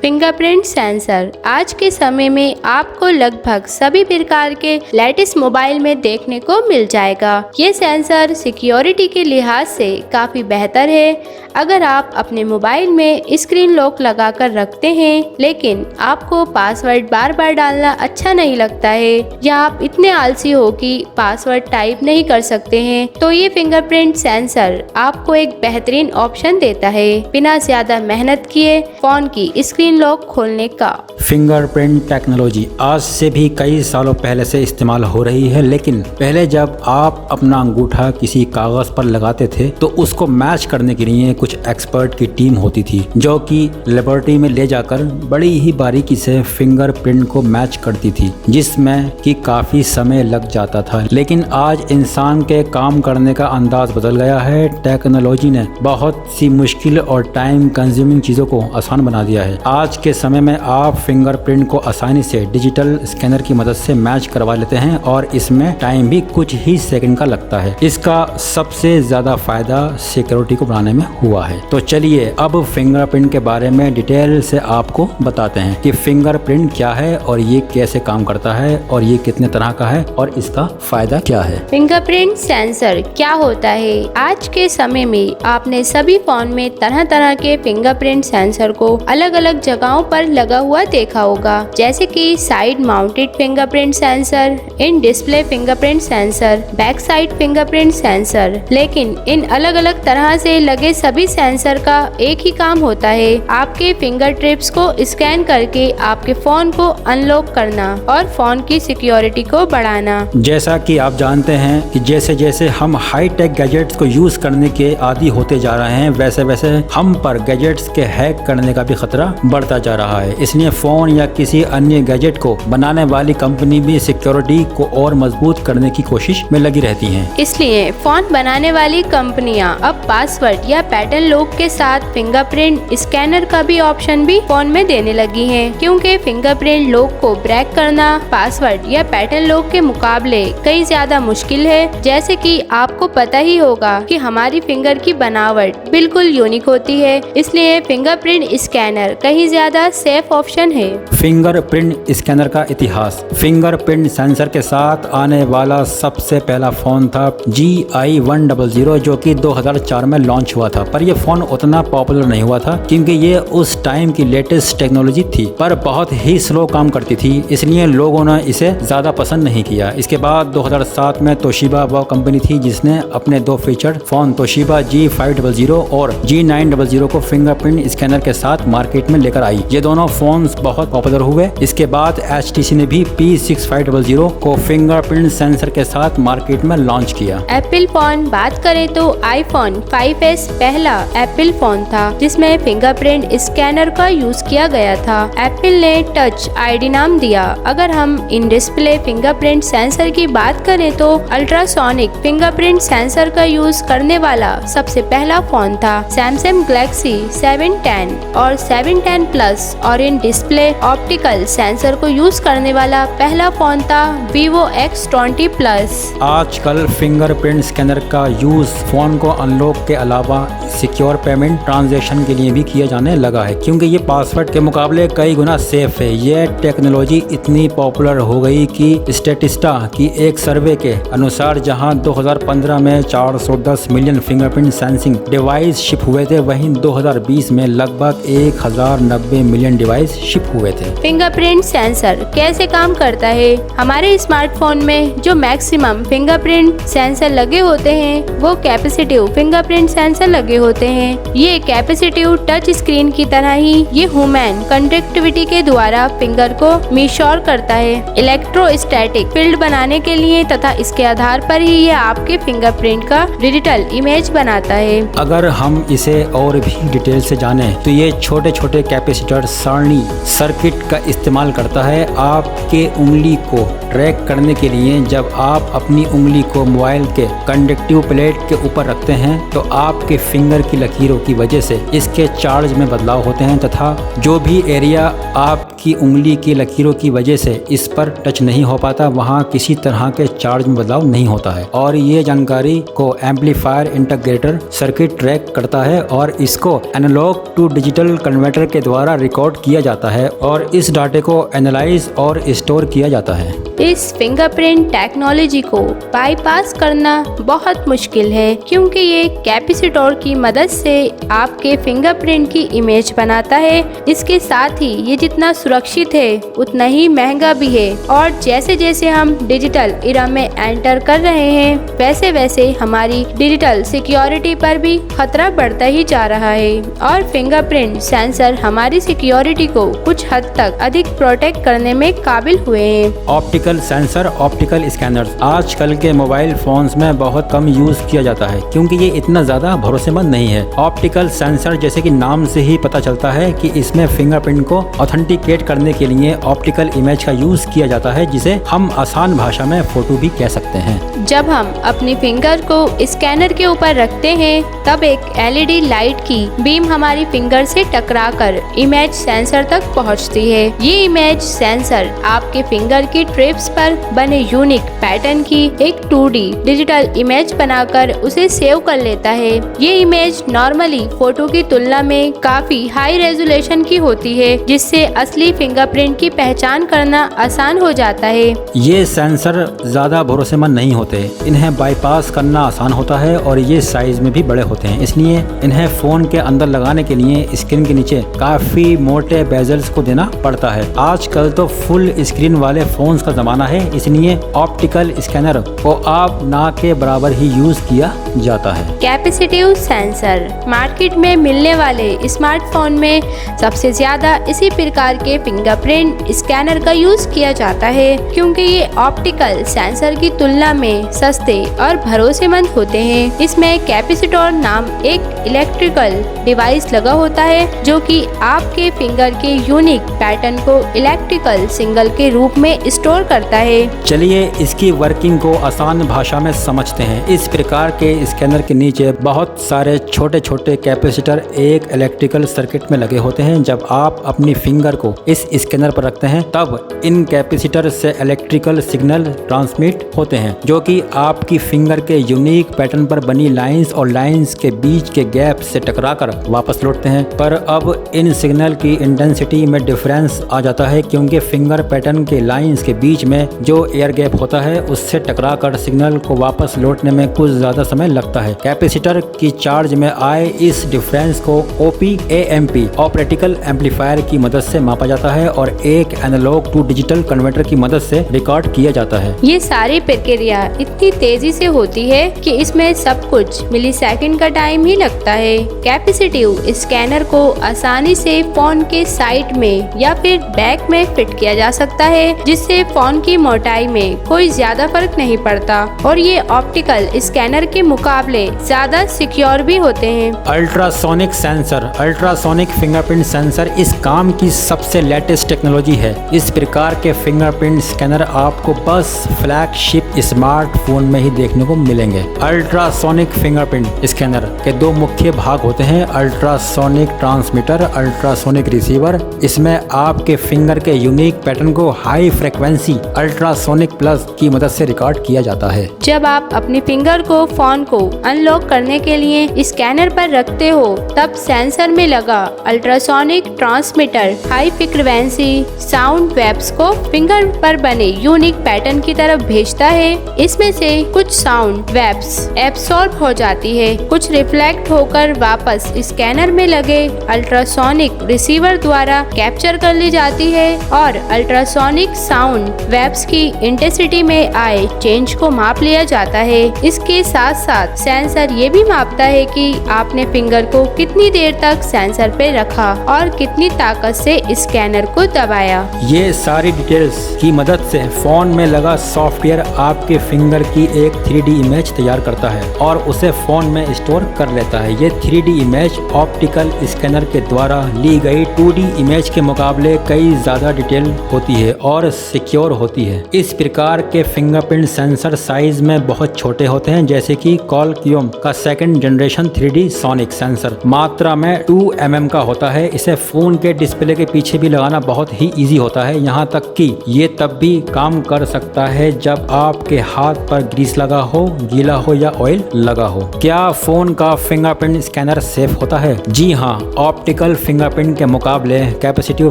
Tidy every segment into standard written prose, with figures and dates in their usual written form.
Fingerprint sensor आज के समय में आपको लगभग सभी प्रकार के लेटेस्ट मोबाइल में देखने को मिल जाएगा। ये सेंसर सिक्योरिटी के लिहाज से काफ़ी बेहतर है। अगर आप अपने मोबाइल में स्क्रीन लॉक लगाकर रखते हैं लेकिन आपको पासवर्ड बार बार डालना अच्छा नहीं लगता है या आप इतने आलसी हो कि पासवर्ड टाइप नहीं कर सकते हैं, तो ये फिंगरप्रिंट सेंसर आपको एक बेहतरीन ऑप्शन देता है बिना ज्यादा मेहनत किए फोन की स्क्रीन लॉक खोलने का। फिंगरप्रिंट टेक्नोलॉजी आज से भी कई सालों पहले से इस्तेमाल हो रही है, लेकिन पहले जब आप अपना अंगूठा किसी कागज पर लगाते थे तो उसको मैच करने के लिए कुछ एक्सपर्ट की टीम होती थी जो कि लेबोरेटरी में ले जाकर बड़ी ही बारीकी से फिंगरप्रिंट को मैच करती थी, जिसमें कि काफी समय लग जाता था। लेकिन आज इंसान के काम करने का अंदाज बदल गया है। टेक्नोलॉजी ने बहुत सी मुश्किल और टाइम कंज्यूमिंग चीजों को आसान बना दिया है। आज के समय में आप फिंगरप्रिंट को आसानी से डिजिटल स्कैनर की मदद से मैच करवा लेते हैं और इसमें टाइम भी कुछ ही सेकंड का लगता है। इसका सबसे ज्यादा फायदा सिक्योरिटी को बढ़ाने में हुआ है। तो चलिए अब फिंगरप्रिंट के बारे में डिटेल से आपको बताते हैं कि फिंगरप्रिंट क्या है और ये कैसे काम करता है और ये कितने तरह का है और इसका फायदा क्या है। फिंगरप्रिंट सेंसर क्या होता है? आज के समय में आपने सभी फोन में तरह तरह के फिंगरप्रिंट सेंसर को अलग अलग जगहों पर लगा हुआ देखा होगा, जैसे कि side mounted fingerprint sensor, in display fingerprint sensor, back side fingerprint sensor. लेकिन इन अलग अलग तरह से लगे सभी सेंसर का एक ही काम होता है, आपके फिंगर टिप्स को स्कैन करके आपके फोन को अनलॉक करना और फोन की सिक्योरिटी को बढ़ाना। जैसा कि आप जानते हैं कि जैसे जैसे हम हाई टेक गैजेट्स को यूज करने के आदी होते जा रहे हैं, वैसे वैसे हम पर गैजेट्स के हैक करने का भी खतरा बढ़ता जा रहा है। इसलिए फोन या किसी अन्य गैजेट को बनाने वाली कंपनी भी सिक्योरिटी को और मजबूत करने की कोशिश में लगी रहती है। इसलिए फोन बनाने वाली कंपनियां अब पासवर्ड या पैटर्न लॉक के साथ फिंगरप्रिंट स्कैनर का भी ऑप्शन भी फोन में देने लगी हैं, क्योंकि फिंगरप्रिंट लॉक को ब्रेक करना पासवर्ड या पैटर्न लॉक के मुकाबले कई ज्यादा मुश्किल है। जैसे कि आपको पता ही होगा कि हमारी फिंगर की बनावट बिल्कुल यूनिक होती है, इसलिए फिंगरप्रिंट स्कैनर कहीं ज्यादा सेफ ऑप्शन है। फिंगरप्रिंट स्कैनर का इतिहास। फिंगरप्रिंट सेंसर के साथ आने वाला सबसे पहला फोन था GI100 जो कि 2004 में लॉन्च हुआ था, पर यह फोन उतना पॉपुलर नहीं हुआ था क्योंकि ये उस टाइम की लेटेस्ट टेक्नोलॉजी थी, पर बहुत ही स्लो काम करती थी, इसलिए लोगों ने इसे ज्यादा पसंद नहीं किया। इसके बाद 2007 में तोशिबा वह कंपनी थी जिसने अपने दो फीचर फोन तोशिबा G500 और G900 को फिंगरप्रिंट स्कैनर के साथ मार्केट में लेकर आई। ये दोनों फोन्स बहुत पॉपुलर हुए। इसके बाद HTC ने भी P6500 को फिंगरप्रिंट सेंसर के साथ मार्केट में लॉन्च किया। एप्पल फोन बात करें तो iPhone 5s पहला एप्पल फोन था जिसमें फिंगरप्रिंट स्कैनर का यूज किया गया था। एप्पल ने टच आईडी नाम दिया। अगर हम इन डिस्प्ले फिंगरप्रिंट सेंसर की बात करें तो अल्ट्रासोनिक फिंगरप्रिंट सेंसर का यूज करने वाला सबसे पहला फोन था सैमसंग गैलेक्सी 710 और 710 प्लस, और इन डिस्प्ले ऑप्टिकल सेंसर को यूज करने वाला पहला फोन था Vivo X20 प्लस। आजकल फिंगरप्रिंट स्कैनर का यूज फोन को अनलॉक के अलावा सिक्योर पेमेंट ट्रांजैक्शन के लिए भी किया जाने लगा है, क्योंकि ये पासवर्ड के मुकाबले कई गुना सेफ है। ये टेक्नोलॉजी इतनी पॉपुलर हो गई कि स्टैटिस्टा की एक सर्वे के अनुसार जहां 2015 में 410 million fingerprint sensing device ship हुए थे, वहीं 2020 में लगभग 1090 मिलियन डिवाइस शिप हुए थे। फिंगरप्रिंट सेंसर कैसे काम करता है? हमारे स्मार्टफोन में जो मैक्सिमम फिंगरप्रिंट सेंसर लगे होते हैं वो कैपेसिटिव फिंगरप्रिंट सेंसर लगे होते हैं। ये कैपेसिटिव टच स्क्रीन की तरह ही ये ह्यूमन कंडक्टिविटी के द्वारा फिंगर को मेश्योर करता है इलेक्ट्रोस्टैटिक फील्ड बनाने के लिए, तथा इसके आधार पर ही ये आपके फिंगरप्रिंट का डिजिटल इमेज बनाता है। अगर हम इसे और भी डिटेल से जाने तो ये छोटे छोटे कैपेसिटर सारणी सर्किट का इस्तेमाल करता है। आपके उंगली को ट्रैक करने के लिए जब आप अपनी उंगली को मोबाइल के कंडक्टिव प्लेट के ऊपर रखते हैं तो आपके फिंगर की लकीरों की वजह से इसके चार्ज में बदलाव होते हैं तथा जो भी एरिया आपकी उंगली की लकीरों की वजह से इस पर टच नहीं हो पाता वहाँ किसी तरह के चार्ज में बदलाव नहीं होता है। और ये जानकारी को एम्पलीफायर इंटीग्रेटर सर्किट ट्रैक करता है और इसको एनालॉग टू डिजिटल कन्वर्टर के द्वारा रिकॉर्ड किया जाता है और इस डाटे को एनालाइज और स्टोर किया जाता है। इस फिंगरप्रिंट टेक्नोलॉजी को बाईपास करना बहुत मुश्किल है क्योंकि ये कैपेसिटर की मदद से आपके फिंगरप्रिंट की इमेज बनाता है। इसके साथ ही ये जितना सुरक्षित है उतना ही महंगा भी है और जैसे जैसे हम डिजिटल इरा में एंटर कर रहे हैं वैसे वैसे हमारी डिजिटल सिक्योरिटी पर भी खतरा बढ़ता ही जा रहा है और फिंगरप्रिंट सेंसर हमारी सिक्योरिटी को कुछ हद तक अधिक प्रोटेक्ट करने में काबिल हुए हैं। ऑप्टिकल सेंसर, ऑप्टिकल स्कैनर्स आजकल के मोबाइल फोन्स में बहुत कम यूज किया जाता है क्योंकि ये इतना ज्यादा भरोसेमंद नहीं है। ऑप्टिकल सेंसर जैसे कि नाम से ही पता चलता है कि इसमें फिंगरप्रिंट को ऑथेंटिकेट करने के लिए ऑप्टिकल इमेज का यूज किया जाता है जिसे हम आसान भाषा में फोटो भी कह सकते हैं। जब हम अपनी फिंगर को स्कैनर के ऊपर रखते हैं तब एक एलईडी लाइट की बीम हमारी फिंगर से टकराकर इमेज सेंसर तक पहुंचती है। ये इमेज सेंसर आपके फिंगर की ट्रिप्स पर बने यूनिक पैटर्न की एक 2D डिजिटल इमेज बनाकर उसे सेव कर लेता है। ये इमेज नॉर्मली फोटो की तुलना में काफी हाई रेजोल्यूशन की होती है जिससे असली फिंगरप्रिंट की पहचान करना आसान हो जाता है। ये सेंसर ज्यादा भरोसेमंद नहीं होते, इन्हें बाईपास करना आसान होता है और ये साइज में भी बड़े होते हैं, इसलिए इन्हें फोन के अंदर लगाने के लिए स्क्रीन के नीचे काफी मोटे बेजल्स को देना पड़ता है। आजकल तो फुल स्क्रीन वाले फोन्स का जमाना है, इसलिए ऑप्टिकल स्कैनर को आप ना के बराबर ही यूज किया जाता है। कैपेसिटिव सेंसर मार्केट में मिलने वाले स्मार्टफोन में सबसे ज्यादा इसी प्रकार के फिंगरप्रिंट स्कैनर का यूज किया जाता है क्योंकि ये ऑप्टिकल सेंसर की तुलना में सस्ते और भरोसेमंद होते हैं। इसमें कैपेसिटर नाम एक इलेक्ट्रिकल डिवाइस लगा होता है जो कि आपके फिंगर के यूनिक पैटर्न को इलेक्ट्रिकल सिग्नल के रूप में स्टोर करता है। चलिए इसकी वर्किंग को आसान भाषा में समझते हैं। इस प्रकार के स्कैनर के नीचे बहुत सारे छोटे छोटे कैपेसिटर एक इलेक्ट्रिकल सर्किट में लगे होते हैं। जब आप अपनी फिंगर को इस स्कैनर पर रखते हैं तब इन कैपेसिटर से इलेक्ट्रिकल सिग्नल ट्रांसमिट होते हैं जो कि आपकी फिंगर के यूनिक पैटर्न पर बनी लाइंस और लाइंस के बीच के गैप से टकराकर वापस लौटते हैं। पर अब इन सिग्नल की इंटेंसिटी में डिफरेंस आ जाता है क्योंकि फिंगर पैटर्न के लाइंस के बीच में जो एयर गैप होता है उससे टकराकर सिग्नल को वापस लौटने में कुछ ज्यादा समय लगता है। कैपेसिटर की चार्ज में आए इस डिफरेंस को OP-AMP ऑप्टिकल एम्पलीफायर की मदद से मापा जाता है और एक एनालॉग टू डिजिटल कन्वर्टर की मदद से रिकॉर्ड किया जाता है। ये सारी प्रक्रिया इतनी तेजी से होती है कि इसमें सब कुछ मिलीसेकंड का टाइम ही लगता है। कैपेसिटिव स्कैनर को आसानी से फोन के साइड में या फिर बैक में फिट किया जा सकता है जिससे फोन की मोटाई में कोई ज्यादा फर्क नहीं पड़ता और ये ऑप्टिकल स्कैनर के मुकाबले ज्यादा सिक्योर भी होते हैं। Ultrasonic sensor, ultrasonic fingerprint sensor इस काम की सबसे लेटेस्ट टेक्नोलॉजी है। इस प्रकार के फिंगरप्रिंट स्कैनर आपको बस फ्लैगशिप स्मार्टफोन में ही देखने को मिलेंगे। अल्ट्रासोनिक फिंगरप्रिंट स्कैनर के दो मुख्य भाग होते हैं, अल्ट्रासोनिक ट्रांसमीटर, अल्ट्रासोनिक रिसीवर। इसमें आपके फिंगर के यूनिक पैटर्न को हाई फ्रीक्वेंसी अल्ट्रासोनिक प्लस की मदद से रिकॉर्ड किया जाता है। जब आप अपनी फिंगर को फोन को अनलॉक करने के लिए स्कैनर पर रखते हो तब सेंसर में लगा ultrasonic transmitter high frequency sound waves को फिंगर पर बने यूनिक पैटर्न की तरफ भेजता है। इसमें से कुछ साउंड वेव्स एब्सॉर्ब हो जाती है, कुछ रिफ्लेक्ट होकर वापस स्कैनर में लगे अल्ट्रासोनिक रिसीवर द्वारा कैप्चर कर ली जाती है और अल्ट्रासोनिक साउंड वेव्स की इंटेंसिटी में आए चेंज को माप लिया जाता है। इसके साथ साथ सेंसर ये भी मापता है कि आपने फिंगर को कितनी देर तक सेंसर पे रखा और कितनी ताकत से स्कैनर को दबाया। ये सारी डिटेल्स की मदद से फोन में लगा सॉफ्टवेयर आपके फिंगर की एक 3D इमेज तैयार करता है और उसे फोन में स्टोर कर लेता है। ये 3D इमेज ऑप्टिकल स्कैनर के द्वारा ली गई 2D इमेज के मुकाबले कई ज्यादा डिटेल होती है और सिक्योर होती है। इस प्रकार के फिंगरप्रिंट सेंसर साइज में बहुत छोटे होते हैं, जैसे कि Qualcomm का second generation 3D sonic sensor मात्रा में 2 mm का होता है। इसे फोन के डिस्प्ले के पीछे भी लगाना बहुत ही इजी होता है, यहाँ तक कि ये तब भी काम कर सकता है जब आपके हाथ पर ग्रीस लगा हो, गीला हो या ऑयल लगा हो। क्या फोन का फिंगरप्रिंट स्कैनर सेफ होता है? जी हाँ, ऑप्टिकल फिंगरप्रिंट के मुकाबले कैपेसिटिव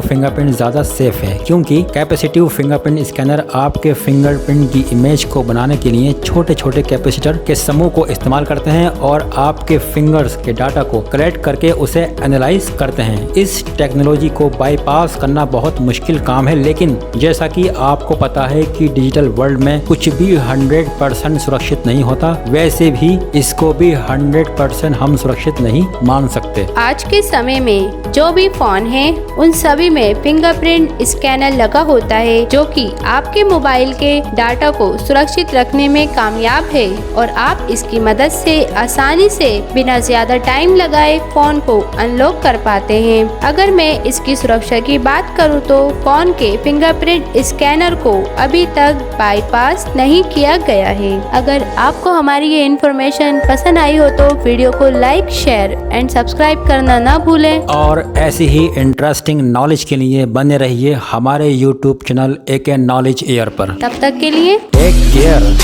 फिंगरप्रिंट ज्यादा सेफ है, क्योंकि कैपेसिटिव फिंगरप्रिंट स्कैनर आपके फिंगरप्रिंट की इमेज को बनाने के लिए छोटे छोटे कैपेसिटर के समूह को इस्तेमाल करते हैं और आपके फिंगर्स के डाटा को कलेक्ट करके उसे एनालाइज करते हैं। इस टेक्नोलॉजी को बाईपास करना बहुत मुश्किल काम है, लेकिन जैसा कि आपको पता है कि डिजिटल वर्ल्ड में कुछ भी 100% सुरक्षित नहीं होता, वैसे भी इसको भी 100% हम सुरक्षित नहीं मान सकते। आज के समय में जो भी फोन है उन सभी में फिंगरप्रिंट स्कैनर लगा होता है, जो कि आपके मोबाइल के डाटा को सुरक्षित रखने में कामयाब है और आप इसकी मदद से आसानी से बिना ज्यादा टाइम लगाए फोन को अनलॉक कर पाते हैं। अगर मैं इसकी सुरक्षा की बात करूं तो फोन के फिंगरप्रिंट स्कैनर को अभी तक बाईपास नहीं किया गया है। अगर आपको हमारी ये इन्फॉर्मेशन पसंद आई हो तो वीडियो को लाइक, शेयर एंड सब्सक्राइब करना ना भूलें। और ऐसी ही इंटरेस्टिंग नॉलेज के लिए बने रहिए हमारे YouTube channel AK knowledge air पर। तब तक के लिए टेक केयर।